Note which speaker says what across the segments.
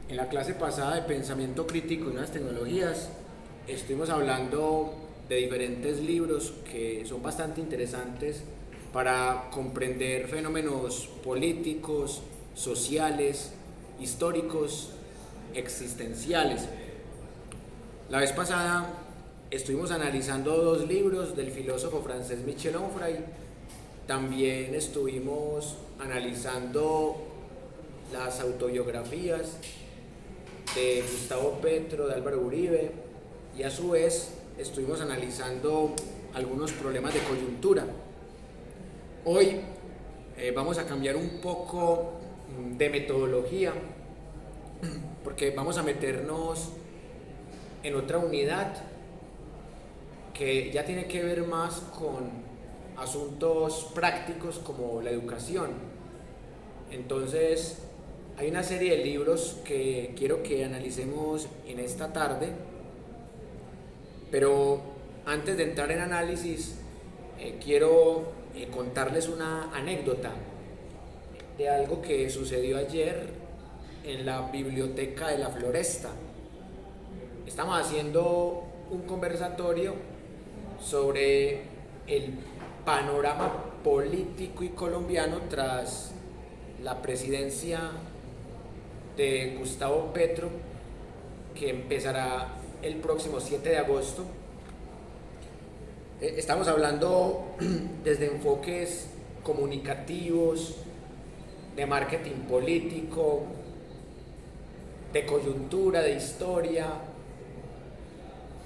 Speaker 1: En la clase pasada de pensamiento crítico y nuevas tecnologías estuvimos hablando de diferentes libros que son bastante interesantes para comprender fenómenos políticos, sociales, históricos, existenciales. La vez pasada estuvimos analizando dos libros del filósofo francés Michel Onfray. También estuvimos analizando las autobiografías de Gustavo Petro, de Álvaro Uribe, y a su vez estuvimos analizando algunos problemas de coyuntura. Hoy vamos a cambiar un poco de metodología porque vamos a meternos en otra unidad que ya tiene que ver más con asuntos prácticos como la educación. Entonces, hay una serie de libros que quiero que analicemos en esta tarde, pero antes de entrar en análisis, quiero contarles una anécdota de algo que sucedió ayer en la biblioteca de la Floresta. Estamos haciendo un conversatorio sobre el panorama político y colombiano tras la presidencia de Gustavo Petro, que empezará el próximo 7 de agosto. Estamos hablando desde enfoques comunicativos, de marketing político, de coyuntura, de historia,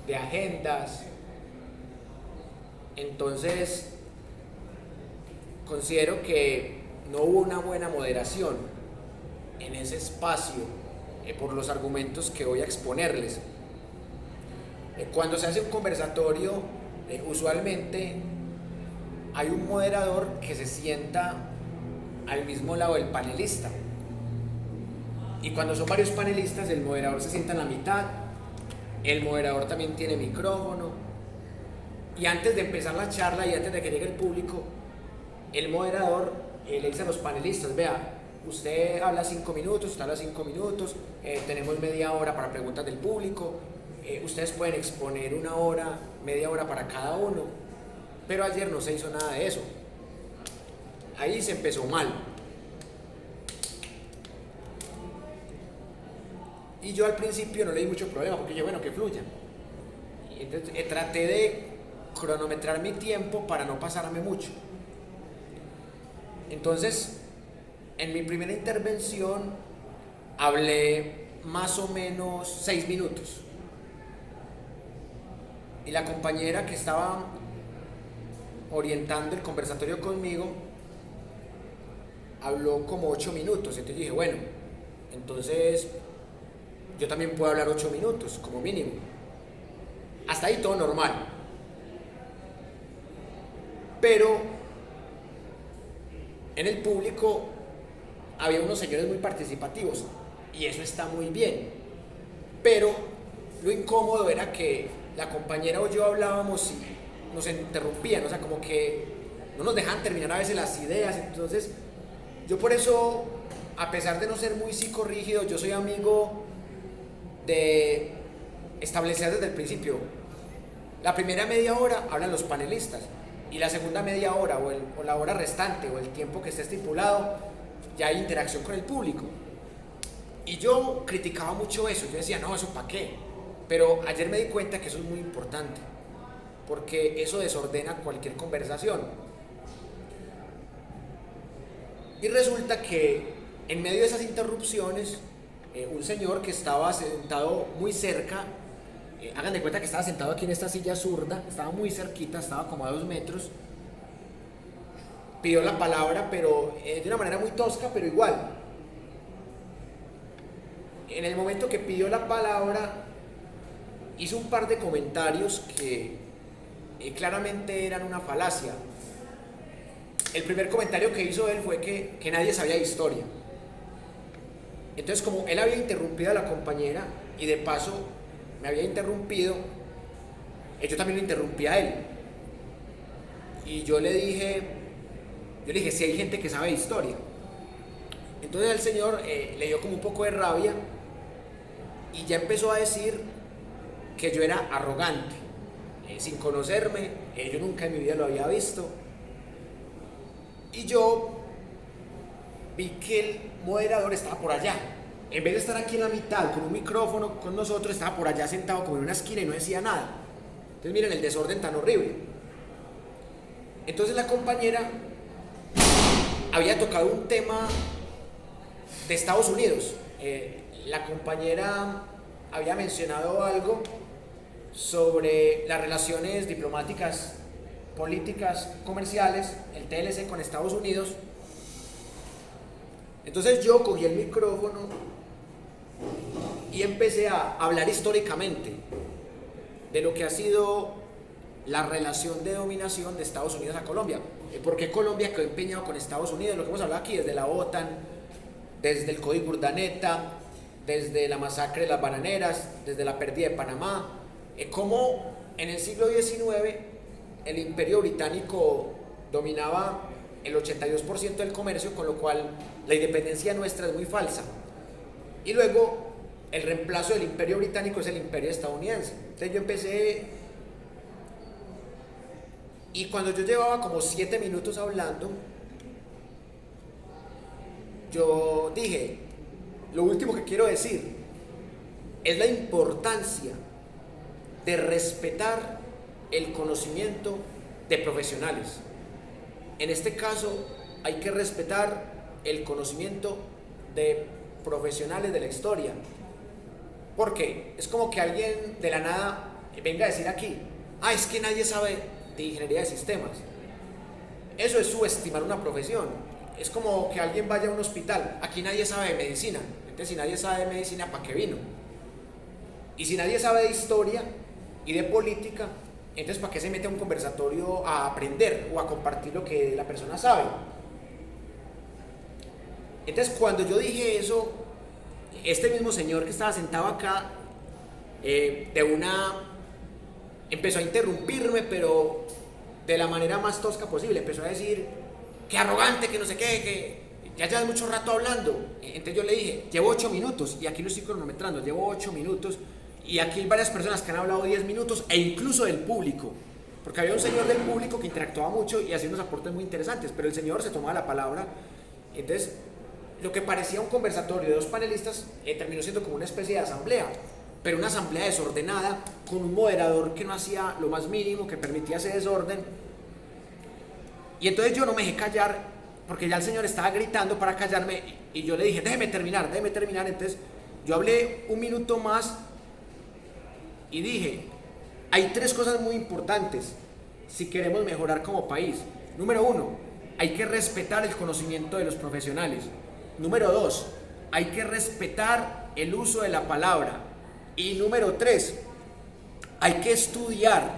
Speaker 1: de agendas. Entonces, considero que no hubo una buena moderación en ese espacio por los argumentos que voy a exponerles. Cuando se hace un conversatorio, usualmente hay un moderador que se sienta al mismo lado del panelista. Y cuando son varios panelistas, el moderador se sienta en la mitad, el moderador también tiene micrófono. Y antes de empezar la charla y antes de que llegue el público, el moderador le dice a los panelistas: vea, usted habla 5 minutos, usted habla 5 minutos, tenemos media hora para preguntas del público, ustedes pueden exponer una hora, media hora para cada uno. Pero ayer no se hizo nada de eso. Ahí se empezó mal. Y yo al principio no le di mucho problema, porque yo, bueno, que fluya. Y entonces traté de cronometrar mi tiempo para no pasarme mucho. Entonces, en mi primera intervención hablé más o menos 6 minutos. Y la compañera que estaba orientando el conversatorio conmigo habló como 8 minutos. Entonces dije, bueno, entonces yo también puedo hablar 8 minutos como mínimo. Hasta ahí todo normal. Pero en el público había unos señores muy participativos y eso está muy bien. Pero lo incómodo era que la compañera o yo hablábamos y nos interrumpían, o sea, como que no nos dejaban terminar a veces las ideas. Entonces, yo por eso, a pesar de no ser muy psicorrígido, yo soy amigo de establecer desde el principio: la primera media hora hablan los panelistas, y la segunda media hora o la hora restante o el tiempo que esté estipulado, ya hay interacción con el público. Y yo criticaba mucho eso, yo decía, no, ¿eso para qué? Pero ayer me di cuenta que eso es muy importante, porque eso desordena cualquier conversación. Y resulta que en medio de esas interrupciones, un señor que estaba sentado muy cerca, hagan de cuenta que estaba sentado aquí en esta silla zurda, estaba muy cerquita, estaba como a 2 metros, pidió la palabra, pero de una manera muy tosca, pero igual. En el momento que pidió la palabra, hizo un par de comentarios que claramente eran una falacia. El primer comentario que hizo él fue que nadie sabía de historia. Entonces, como él había interrumpido a la compañera y de paso me había interrumpido, yo también lo interrumpí a él. Y yo le dije, si hay gente que sabe de historia. Entonces el señor le dio como un poco de rabia y ya empezó a decir que yo era arrogante, sin conocerme, yo nunca en mi vida lo había visto. Y yo vi que el moderador estaba por allá. En vez de estar aquí en la mitad con un micrófono con nosotros, estaba por allá sentado como en una esquina y no decía nada. Entonces miren el desorden tan horrible. Entonces la compañera había tocado un tema de Estados Unidos. La compañera había mencionado algo sobre las relaciones diplomáticas, políticas, comerciales, el TLC con Estados Unidos. Entonces yo cogí el micrófono y empecé a hablar históricamente de lo que ha sido la relación de dominación de Estados Unidos a Colombia. ¿Por qué Colombia quedó empeñado con Estados Unidos? Lo que hemos hablado aquí, desde la OTAN, desde el Código Urdaneta, desde la masacre de las bananeras, desde la pérdida de Panamá. Cómo en el siglo XIX el Imperio Británico dominaba el 82% del comercio, con lo cual la independencia nuestra es muy falsa. Y luego el reemplazo del Imperio Británico es el Imperio estadounidense. Entonces yo empecé, y cuando yo llevaba como 7 minutos hablando, yo dije, lo último que quiero decir es la importancia de respetar el conocimiento de profesionales. En este caso hay que respetar el conocimiento de profesionales de la historia. Porque es como que alguien de la nada venga a decir aquí, es que nadie sabe de ingeniería de sistemas. Eso es subestimar una profesión. Es como que alguien vaya a un hospital, aquí nadie sabe de medicina. Entonces si nadie sabe de medicina, ¿para qué vino? Y si nadie sabe de historia y de política, entonces ¿para qué se mete a un conversatorio a aprender o a compartir lo que la persona sabe? Entonces cuando yo dije eso, este mismo señor que estaba sentado acá, empezó a interrumpirme, pero de la manera más tosca posible. Empezó a decir, que arrogante, que no sé qué, que ya llevas mucho rato hablando. Entonces yo le dije, llevo 8 minutos, y aquí lo estoy cronometrando, llevo 8 minutos, y aquí hay varias personas que han hablado 10 minutos, e incluso del público, porque había un señor del público que interactuaba mucho y hacía unos aportes muy interesantes, pero el señor se tomaba la palabra. Entonces lo que parecía un conversatorio de 2 panelistas terminó siendo como una especie de asamblea, pero una asamblea desordenada, con un moderador que no hacía lo más mínimo, que permitía ese desorden. Y entonces yo no me dejé callar, porque ya el señor estaba gritando para callarme, y yo le dije, déjeme terminar. Entonces yo hablé 1 minuto más y dije, hay 3 cosas muy importantes si queremos mejorar como país. Número 1, hay que respetar el conocimiento de los profesionales. Número 2, hay que respetar el uso de la palabra. Y número 3, hay que estudiar,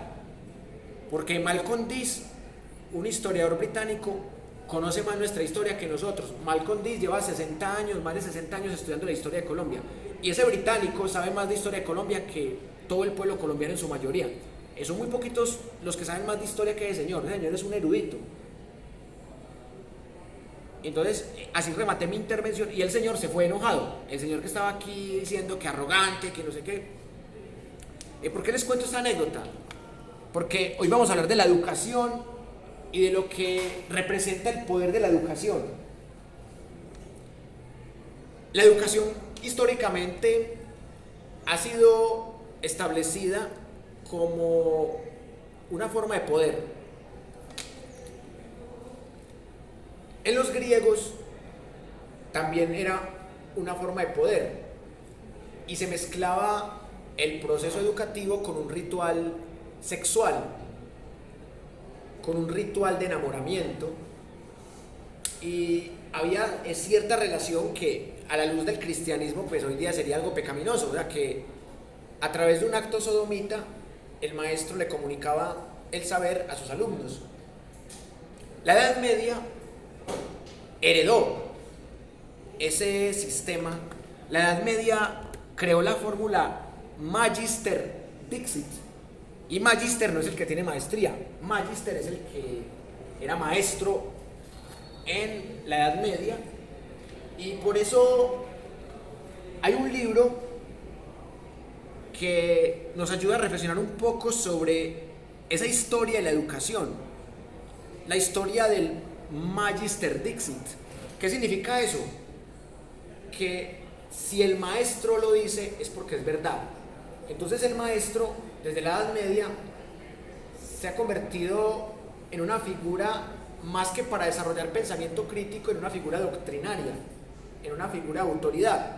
Speaker 1: porque Malcolm Dees, un historiador británico, conoce más nuestra historia que nosotros. Malcolm Dees lleva 60 años, más de 60 años estudiando la historia de Colombia. Y ese británico sabe más de historia de Colombia que todo el pueblo colombiano en su mayoría. Son muy poquitos los que saben más de historia que ese señor. Ese señor es un erudito. Entonces, así rematé mi intervención y el señor se fue enojado. El señor que estaba aquí diciendo que arrogante, que no sé qué. ¿Por qué les cuento esta anécdota? Porque hoy vamos a hablar de la educación y de lo que representa el poder de la educación. La educación históricamente ha sido establecida como una forma de poder. En los griegos también era una forma de poder y se mezclaba el proceso educativo con un ritual sexual, con un ritual de enamoramiento, y había cierta relación que a la luz del cristianismo pues hoy día sería algo pecaminoso, o sea que a través de un acto sodomita el maestro le comunicaba el saber a sus alumnos. La Edad Media heredó ese sistema. La Edad Media creó la fórmula Magister Dixit, y Magister no es el que tiene maestría, Magister es el que era maestro en la Edad Media. Y por eso hay un libro que nos ayuda a reflexionar un poco sobre esa historia de la educación, la historia del Magister Dixit. ¿Qué significa eso? Que si el maestro lo dice es porque es verdad. Entonces el maestro, desde la Edad Media, se ha convertido en una figura, más que para desarrollar pensamiento crítico, en una figura doctrinaria, en una figura de autoridad,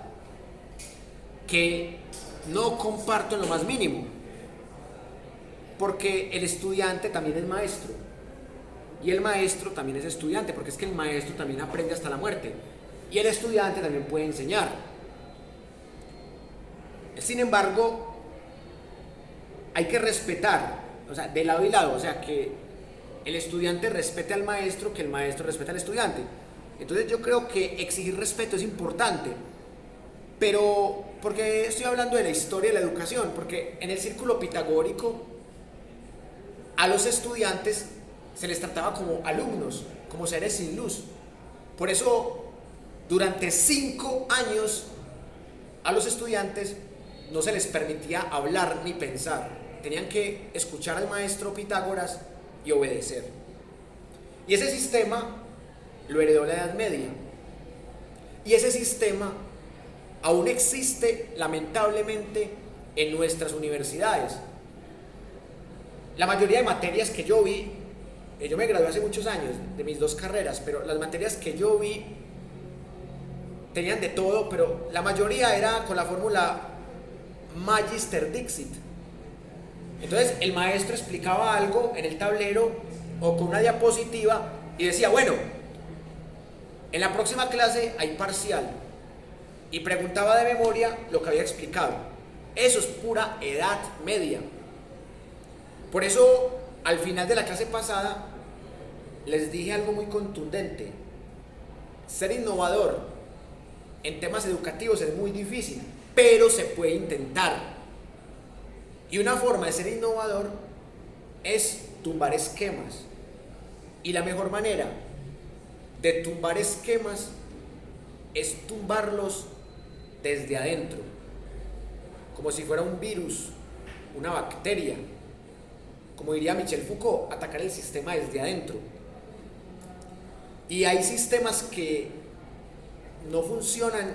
Speaker 1: que no comparto en lo más mínimo, porque el estudiante también es maestro, y el maestro también es estudiante, porque es que el maestro también aprende hasta la muerte, y el estudiante también puede enseñar. Sin embargo, hay que respetar, o sea, de lado y lado, o sea, que el estudiante respete al maestro, que el maestro respete al estudiante. Entonces yo creo que exigir respeto es importante. Pero, ¿por qué estoy hablando de la historia de la educación? Porque en el círculo pitagórico a los estudiantes se les trataba como alumnos, como seres sin luz. Por eso, durante 5 años a los estudiantes no se les permitía hablar ni pensar. Tenían que escuchar al maestro Pitágoras y obedecer. Y ese sistema lo heredó la Edad Media. Y ese sistema aún existe, lamentablemente, en nuestras universidades. La mayoría de materias que yo vi, yo me gradué hace muchos años de mis 2 carreras, pero las materias que yo vi tenían de todo, pero la mayoría era con la fórmula Magister Dixit. Entonces el maestro explicaba algo en el tablero o con una diapositiva y decía, bueno, en la próxima clase hay parcial, y preguntaba de memoria lo que había explicado. Eso es pura Edad Media. Por eso, al final de la clase pasada, les dije algo muy contundente. Ser innovador en temas educativos es muy difícil, pero se puede intentar. Y una forma de ser innovador es tumbar esquemas. Y la mejor manera de tumbar esquemas es tumbarlos desde adentro, como si fuera un virus, una bacteria. Como diría Michel Foucault, atacar el sistema desde adentro. Y hay sistemas que no funcionan,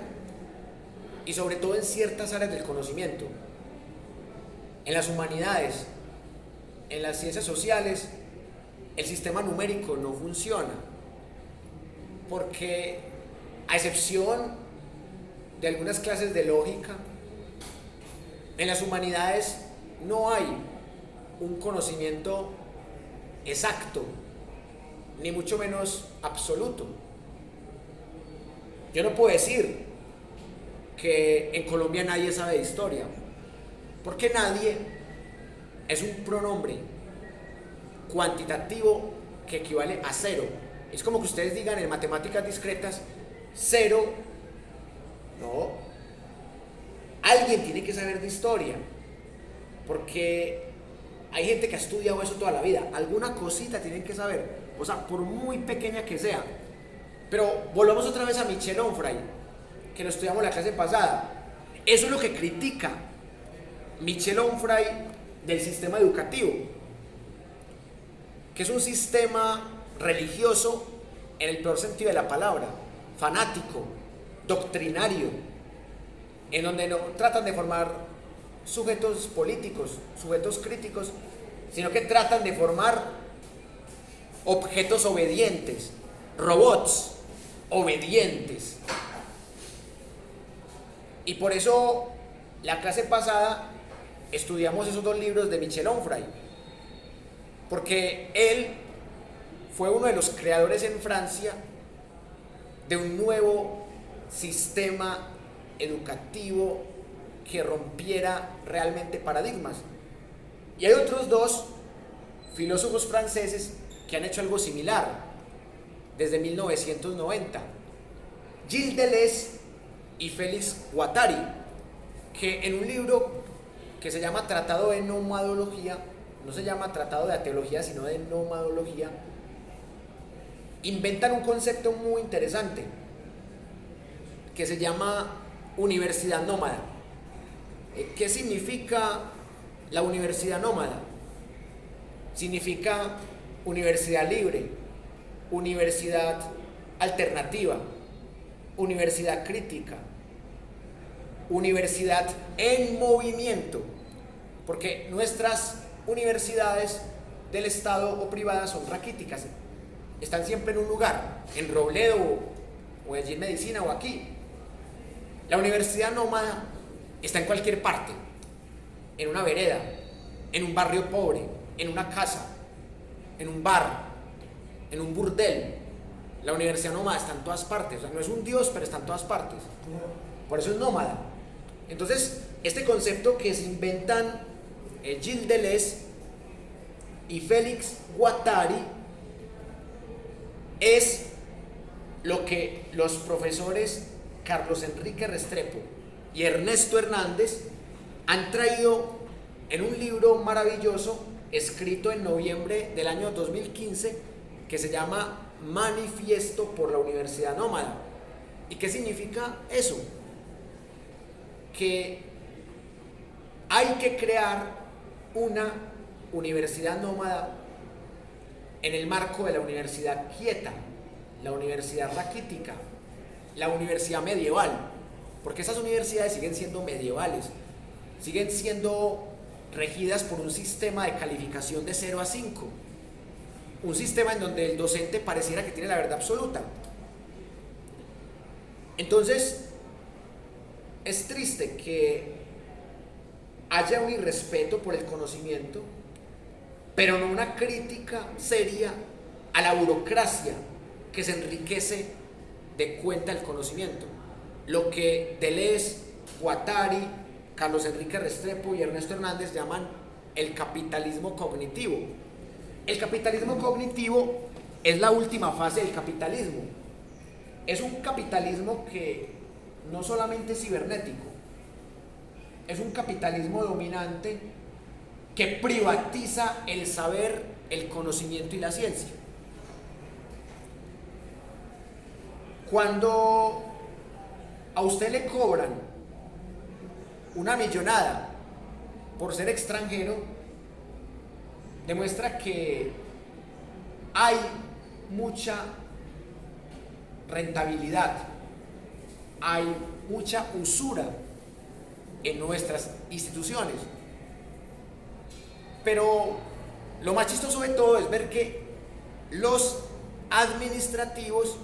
Speaker 1: y sobre todo en ciertas áreas del conocimiento. En las humanidades, en las ciencias sociales, el sistema numérico no funciona, porque a excepción de algunas clases de lógica, en las humanidades no hay un conocimiento exacto, ni mucho menos absoluto. Yo no puedo decir que en Colombia nadie sabe de historia, porque nadie es un pronombre cuantitativo que equivale a 0. Es como que ustedes digan en matemáticas discretas 0. No. Alguien tiene que saber de historia, porque hay gente que ha estudiado eso toda la vida. Alguna cosita tienen que saber, o sea, por muy pequeña que sea. Pero volvamos otra vez a Michel Onfray, que lo estudiamos la clase pasada. Eso es lo que critica Michel Onfray del sistema educativo, que es un sistema religioso en el peor sentido de la palabra, fanático, doctrinario, en donde no tratan de formar sujetos políticos, sujetos críticos, sino que tratan de formar objetos obedientes, robots obedientes. Y por eso la clase pasada estudiamos esos 2 libros de Michel Onfray, porque él fue uno de los creadores en Francia de un nuevo sistema educativo que rompiera realmente paradigmas. Y hay otros 2 filósofos franceses que han hecho algo similar desde 1990, Gilles Deleuze y Félix Guattari, que en un libro que se llama Tratado de Nomadología, no se llama Tratado de Ateología, sino de Nomadología, inventan un concepto muy interesante que se llama universidad nómada. ¿Qué significa la universidad nómada? Significa universidad libre, universidad alternativa, universidad crítica, universidad en movimiento, porque nuestras universidades del Estado o privadas son raquíticas, están siempre en un lugar, en Robledo o allí en Medicina o aquí. La universidad nómada está en cualquier parte, en una vereda, en un barrio pobre, en una casa, en un bar, en un burdel. La universidad nómada está en todas partes, o sea, no es un dios, pero está en todas partes. Por eso es nómada. Entonces, este concepto que se inventan Gilles Deleuze y Félix Guattari es lo que los profesores Carlos Enrique Restrepo y Ernesto Hernández han traído en un libro maravilloso escrito en noviembre del año 2015 que se llama Manifiesto por la Universidad Nómada. ¿Y qué significa eso? Que hay que crear una universidad nómada en el marco de la universidad quieta, la universidad raquítica, la universidad medieval, porque esas universidades siguen siendo medievales, siguen siendo regidas por un sistema de calificación de 0 a 5, un sistema en donde el docente pareciera que tiene la verdad absoluta. Entonces, es triste que haya un irrespeto por el conocimiento, pero no una crítica seria a la burocracia que se enriquece de cuenta del conocimiento. Lo que Deleuze, Guattari, Carlos Enrique Restrepo y Ernesto Hernández llaman el capitalismo cognitivo. El capitalismo cognitivo es la última fase del capitalismo. Es un capitalismo que no solamente es cibernético, es un capitalismo dominante que privatiza el saber, el conocimiento y la ciencia. Cuando a usted le cobran una millonada por ser extranjero, demuestra que hay mucha rentabilidad, hay mucha usura en nuestras instituciones. Pero lo más chistoso de todo es ver que los administrativos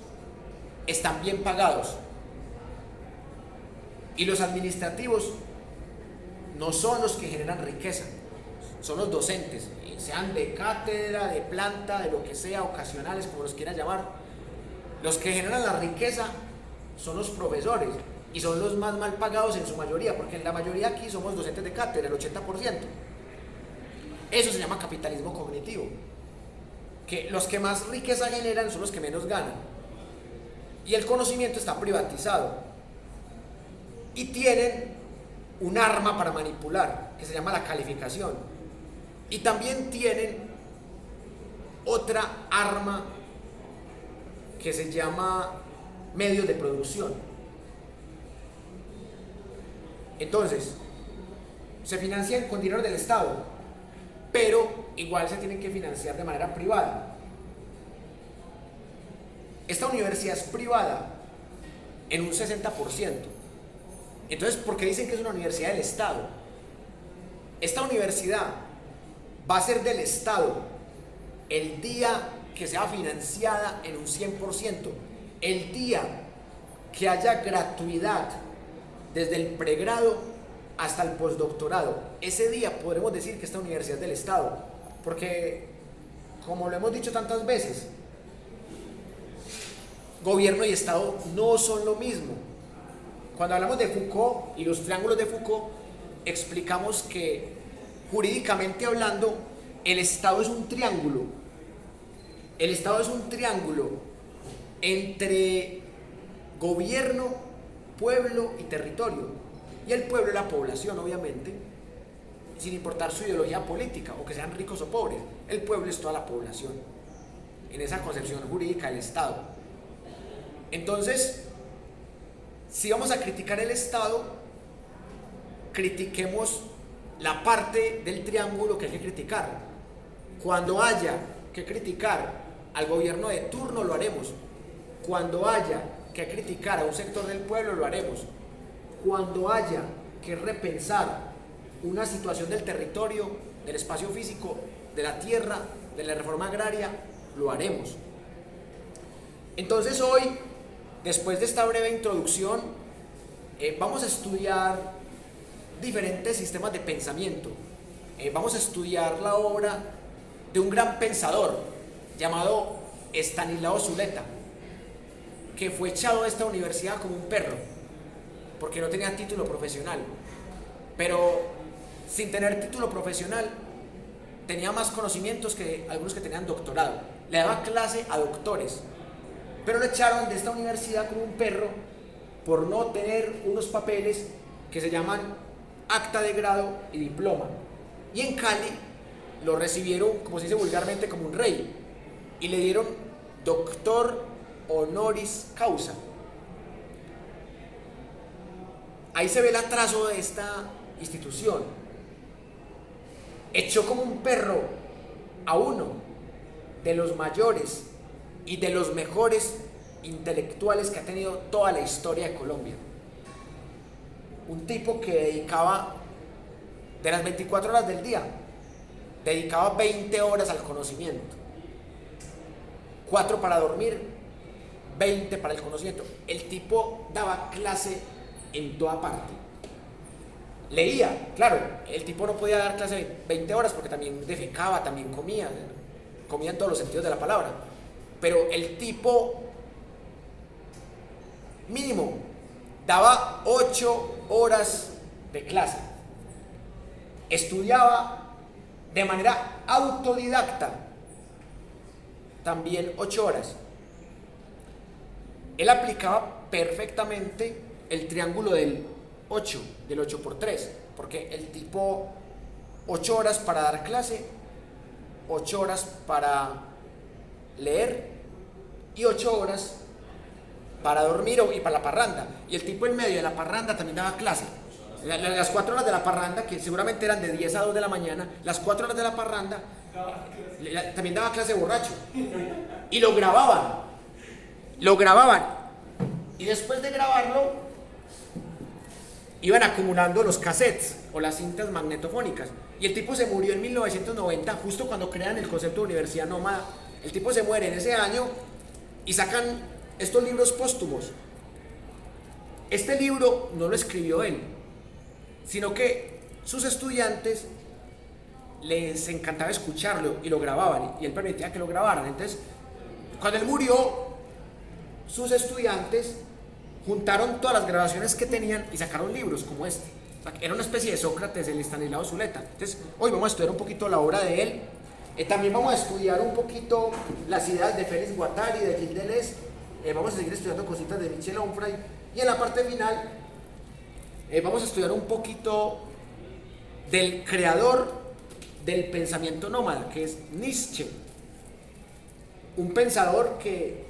Speaker 1: están bien pagados. Y los administrativos no son los que generan riqueza, son los docentes, sean de cátedra, de planta, de lo que sea, ocasionales, como los quieran llamar. Los que generan la riqueza son los profesores y son los más mal pagados en su mayoría, porque en la mayoría aquí somos docentes de cátedra, el 80%. Eso se llama capitalismo cognitivo, que los que más riqueza generan son los que menos ganan. Y el conocimiento está privatizado. Y tienen un arma para manipular, que se llama la calificación. Y también tienen otra arma que se llama medios de producción. Entonces, se financian con dinero del Estado, pero igual se tienen que financiar de manera privada. Esta universidad es privada en un 60%. Entonces, ¿por qué dicen que es una universidad del Estado? Esta universidad va a ser del Estado el día que sea financiada en un 100%, el día que haya gratuidad desde el pregrado hasta el postdoctorado. Ese día podremos decir que esta universidad es del Estado, porque, como lo hemos dicho tantas veces, gobierno y Estado no son lo mismo. Cuando hablamos de Foucault y los triángulos de Foucault, explicamos que jurídicamente hablando, el Estado es un triángulo. El Estado es un triángulo entre gobierno, pueblo y territorio. Y el pueblo es la población, obviamente, sin importar su ideología política, o que sean ricos o pobres. El pueblo es toda la población, en esa concepción jurídica del Estado. Entonces, si vamos a criticar el Estado, critiquemos la parte del triángulo que hay que criticar. Cuando haya que criticar al gobierno de turno, lo haremos. Cuando haya que criticar a un sector del pueblo, lo haremos. Cuando haya que repensar una situación del territorio, del espacio físico, de la tierra, de la reforma agraria, lo haremos. Entonces hoy, después de esta breve introducción, vamos a estudiar diferentes sistemas de pensamiento. Vamos a estudiar la obra de un gran pensador llamado Estanislao Zuleta, que fue echado de esta universidad como un perro, porque no tenía título profesional. Pero sin tener título profesional, tenía más conocimientos que algunos que tenían doctorado. Le daba clase a doctores, pero lo echaron de esta universidad como un perro por no tener unos papeles que se llaman acta de grado y diploma. Y en Cali lo recibieron, como se dice vulgarmente, como un rey, y le dieron doctor honoris causa. Ahí se ve el atraso de esta institución. Echó como un perro a uno de los mayores y de los mejores intelectuales que ha tenido toda la historia de Colombia. Un tipo que dedicaba, de las 24 horas del día, dedicaba 20 horas al conocimiento, 4 para dormir, 20 para el conocimiento. El tipo daba clase en toda parte. Leía, claro, el tipo no podía dar clase 20 horas porque también defecaba, también comía en todos los sentidos de la palabra. Pero el tipo mínimo daba 8 horas de clase. Estudiaba de manera autodidacta también 8 horas. Él aplicaba perfectamente el triángulo del 8, del 8 por 3, porque el tipo 8 horas para dar clase, 8 horas para leer y 8 horas para dormir y para la parranda. Y el tipo en medio de la parranda también daba clase. Las 4 horas de la parranda, que seguramente eran de 10 a 2 de la mañana, las 4 horas de la parranda también daba clase borracho. Y lo grababan. Y después de grabarlo, iban acumulando los cassettes o las cintas magnetofónicas. Y el tipo se murió en 1990, justo cuando crean el concepto de universidad nómada. El tipo se muere en ese año y sacan estos libros póstumos. Este libro no lo escribió él, sino que sus estudiantes les encantaba escucharlo y lo grababan, y él permitía que lo grabaran. Entonces, cuando él murió, sus estudiantes juntaron todas las grabaciones que tenían y sacaron libros como este. O sea, era una especie de Sócrates, el Estanislao Zuleta. Entonces, hoy vamos a estudiar un poquito la obra de él. También vamos a estudiar un poquito las ideas de Félix Guattari, de Gilles Deleuze. Vamos a seguir estudiando cositas de Michel Onfray. Y en la parte final vamos a estudiar un poquito del creador del pensamiento nómada, que es Nietzsche. Un pensador que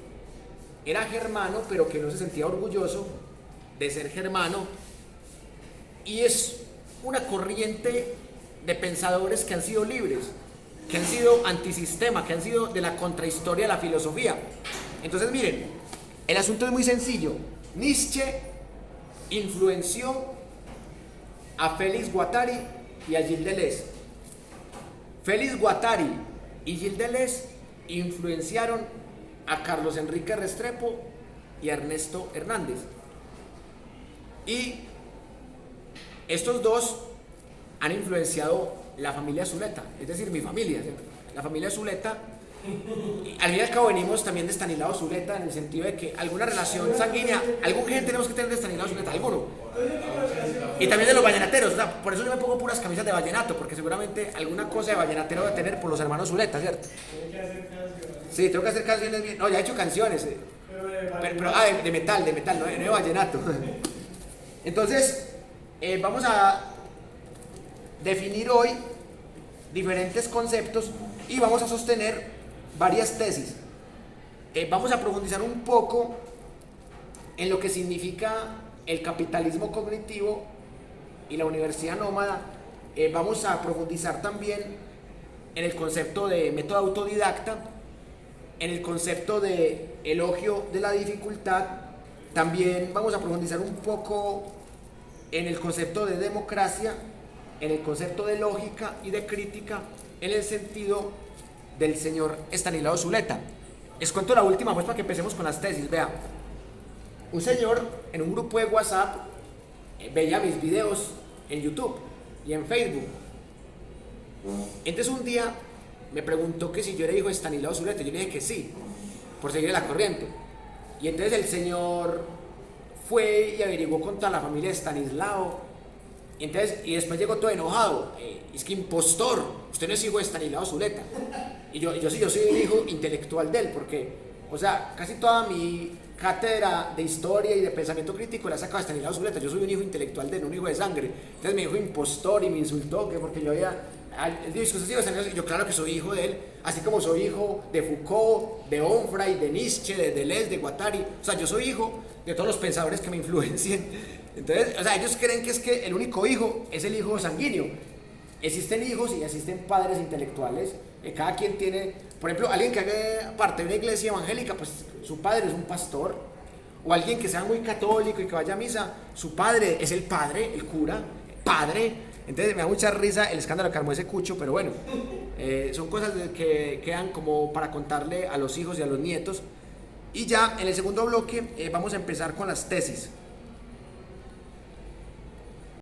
Speaker 1: era germano, pero que no se sentía orgulloso de ser germano. Y es una corriente de pensadores que han sido libres, que han sido antisistema, que han sido de la contrahistoria de la filosofía. Entonces miren, el asunto es muy sencillo. Nietzsche influenció a Félix Guattari y a Gilles Deleuze. Félix Guattari y Gilles Deleuze influenciaron a Carlos Enrique Restrepo y a Ernesto Hernández. Y estos dos han influenciado la familia Zuleta, es decir, mi familia, ¿sí? La familia Zuleta. Al fin y al cabo venimos también de Estanislao Zuleta, en el sentido de que alguna relación sanguínea, algún gen tenemos que tener de Estanislao Zuleta, alguno. Y también de los vallenateros, o sea, por eso yo me pongo puras camisas de vallenato, porque seguramente alguna cosa de vallenatero va a tener por los hermanos Zuleta, ¿cierto? Sí, tengo que hacer canciones bien. No, ya he hecho canciones. Pero de metal, no de vallenato. Entonces, vamos a definir hoy diferentes conceptos y vamos a sostener varias tesis. Vamos a profundizar un poco en lo que significa el capitalismo cognitivo y la Universidad Nómada, vamos a profundizar también en el concepto de método autodidacta, en el concepto de elogio de la dificultad. También vamos a profundizar un poco en el concepto de democracia, en el concepto de lógica y de crítica, en el sentido del señor Estanislao Zuleta. Les cuento la última pues para que empecemos con las tesis. Vea, un señor en un grupo de WhatsApp veía mis videos en YouTube y en Facebook. Entonces un día me preguntó que si yo era hijo de Estanislao Zuleta. Yo le dije que sí, por seguir la corriente. Y entonces el señor fue y averiguó con toda la familia de Estanislao. Y después llegó todo enojado. Es que impostor, usted no es hijo de Estanislao Zuleta. Y yo sí, yo soy un hijo intelectual de él, porque, o sea, casi toda mi cátedra de historia y de pensamiento crítico la saca de Estanislao Zuleta. Yo soy un hijo intelectual de él, un hijo de sangre. Entonces me dijo impostor y me insultó, que porque yo había... Él dijo, ¿usted es hijo de Estanislao? Y yo, claro que soy hijo de él, así como soy hijo de Foucault, de Onfray, de Nietzsche, de Deleuze, de Guattari. O sea, yo soy hijo de todos los pensadores que me influencien. Entonces, o sea, ellos creen que es que el único hijo es el hijo sanguíneo. Existen hijos y existen padres intelectuales. Cada quien tiene, por ejemplo, alguien que haga parte de una iglesia evangélica, pues su padre es un pastor. O alguien que sea muy católico y que vaya a misa, su padre es el padre, el cura, padre. Entonces me da mucha risa el escándalo que armó ese cucho, pero bueno, son cosas que quedan como para contarle a los hijos y a los nietos. Y ya en el segundo bloque vamos a empezar con las tesis.